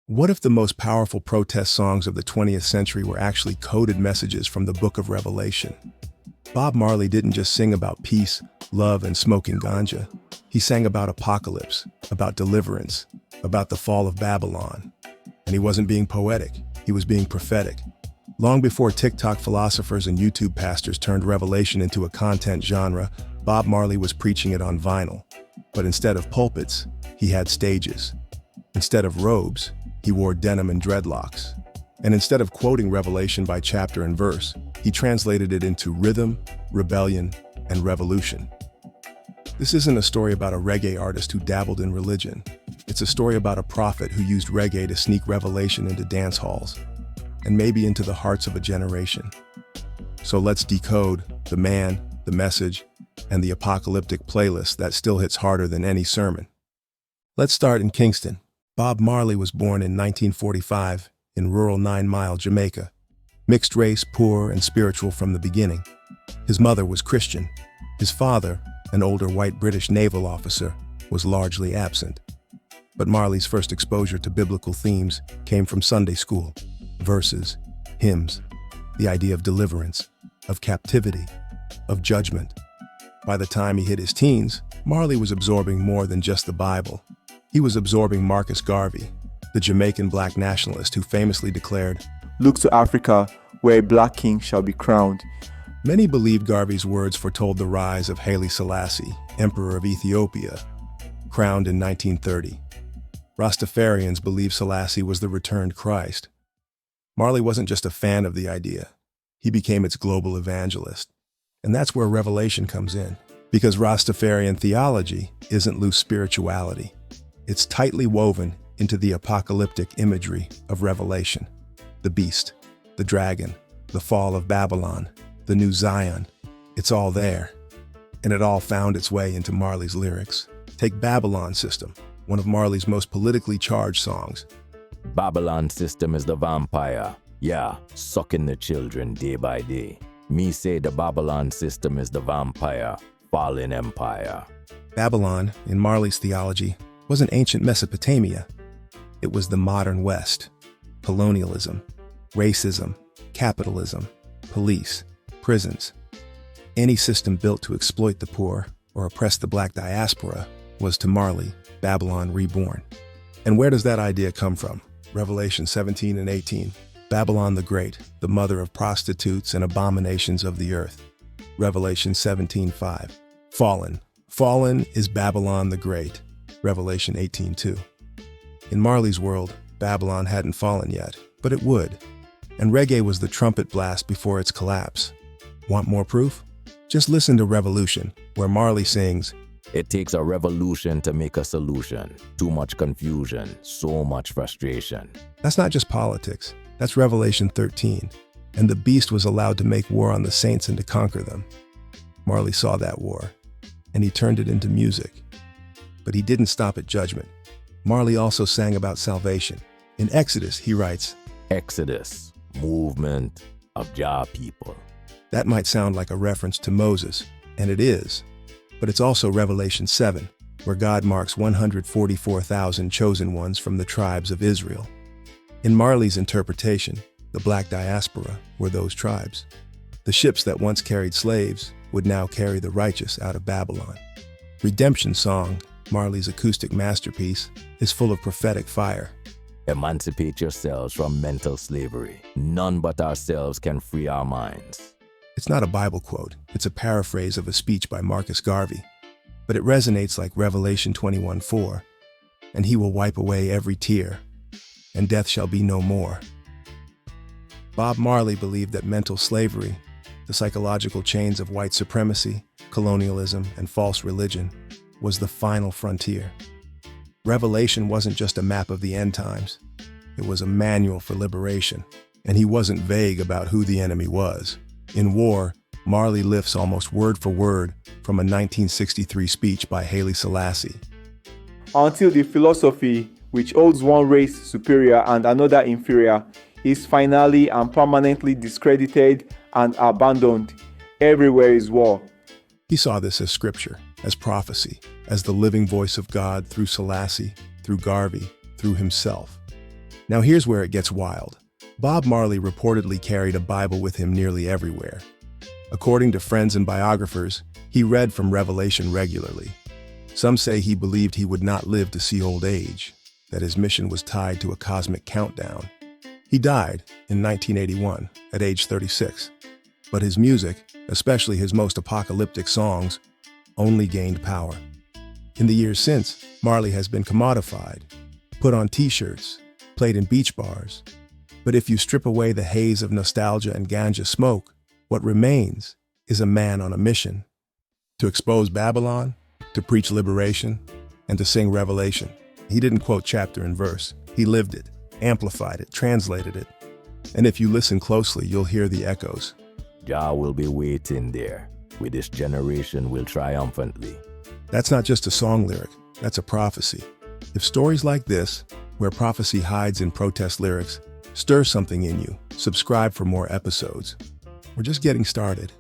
What if the most powerful protest songs of the 20th century were actually coded messages from the Book of Revelation? Bob Marley didn't just sing about peace, love, and smoking ganja. He sang about apocalypse, about deliverance, about the fall of Babylon. And he wasn't being poetic, he was being prophetic. Long before TikTok philosophers and YouTube pastors turned Revelation into a content genre, Bob Marley was preaching it on vinyl. But instead of pulpits, he had stages. Instead of robes, he wore denim and dreadlocks. And instead of quoting Revelation by chapter and verse, he translated it into rhythm, rebellion, and revolution. This isn't a story about a reggae artist who dabbled in religion. It's a story about a prophet who used reggae to sneak revelation into dance halls, and maybe into the hearts of a generation. So let's decode the man, the message, and the apocalyptic playlist that still hits harder than any sermon. Let's start in Kingston. Bob Marley was born in 1945 in rural 9 Mile, Jamaica. Mixed race, poor, and spiritual from the beginning. His mother was Christian. His father, an older white British naval officer, was largely absent. But Marley's first exposure to biblical themes came from Sunday school. Verses, hymns, the idea of deliverance, of captivity, of judgment. By the time he hit his teens, Marley was absorbing more than just the Bible. He was absorbing Marcus Garvey, the Jamaican black nationalist who famously declared, "Look to Africa, where a black king shall be crowned." Many believe Garvey's words foretold the rise of Haile Selassie, Emperor of Ethiopia, crowned in 1930. Rastafarians believe Selassie was the returned Christ. Marley wasn't just a fan of the idea. He became its global evangelist. And that's where Revelation comes in, because Rastafarian theology isn't loose spirituality. It's tightly woven into the apocalyptic imagery of Revelation. The beast, the dragon, the fall of Babylon, the new Zion. It's all there. And it all found its way into Marley's lyrics. Take Babylon System, one of Marley's most politically charged songs. Babylon system is the vampire. Yeah, sucking the children day by day. Me say the Babylon system is the vampire, fallen empire. Babylon, in Marley's theology, wasn't ancient Mesopotamia. It was the modern West. Colonialism, racism, capitalism, police, prisons. Any system built to exploit the poor or oppress the black diaspora was to Marley, Babylon reborn. And where does that idea come from? Revelation 17 and 18. Babylon the Great, the mother of prostitutes and abominations of the earth. Revelation 17:5. Fallen. Fallen is Babylon the Great. Revelation 18:2. In Marley's world, Babylon hadn't fallen yet, but it would. And reggae was the trumpet blast before its collapse. Want more proof? Just listen to Revolution, where Marley sings, "It takes a revolution to make a solution. Too much confusion, so much frustration." That's not just politics. That's Revelation 13. And the beast was allowed to make war on the saints and to conquer them. Marley saw that war, and he turned it into music. But he didn't stop at judgment. Marley also sang about salvation. In Exodus, he writes, Exodus, movement of Jah people. That might sound like a reference to Moses, and it is. But it's also Revelation 7, where God marks 144,000 chosen ones from the tribes of Israel. In Marley's interpretation, the black diaspora were those tribes. The ships that once carried slaves would now carry the righteous out of Babylon. Redemption Song, Marley's acoustic masterpiece, is full of prophetic fire. Emancipate yourselves from mental slavery. None but ourselves can free our minds. It's not a Bible quote, it's a paraphrase of a speech by Marcus Garvey. But it resonates like Revelation 21:4, and he will wipe away every tear, and death shall be no more. Bob Marley believed that mental slavery, the psychological chains of white supremacy, colonialism, and false religion, was the final frontier. Revelation wasn't just a map of the end times. It was a manual for liberation, and he wasn't vague about who the enemy was. In War, Marley lifts almost word for word from a 1963 speech by Haile Selassie. Until the philosophy, which holds one race superior and another inferior, is finally and permanently discredited and abandoned, everywhere is war. He saw this as scripture, as prophecy, as the living voice of God through Selassie, through Garvey, through himself. Now here's where it gets wild. Bob Marley reportedly carried a Bible with him nearly everywhere. According to friends and biographers, he read from Revelation regularly. Some say he believed he would not live to see old age, that his mission was tied to a cosmic countdown. He died in 1981 at age 36, but his music, especially his most apocalyptic songs, only gained power. In the years since, Marley has been commodified, put on t-shirts, played in beach bars. But if you strip away the haze of nostalgia and ganja smoke, what remains is a man on a mission. To expose Babylon, to preach liberation, and to sing Revelation. He didn't quote chapter and verse. He lived it, amplified it, translated it. And if you listen closely, you'll hear the echoes. Jah will be waiting there. With this generation will triumphantly. That's not just a song lyric, that's a prophecy. If stories like this, where prophecy hides in protest lyrics, stir something in you, subscribe for more episodes. We're just getting started.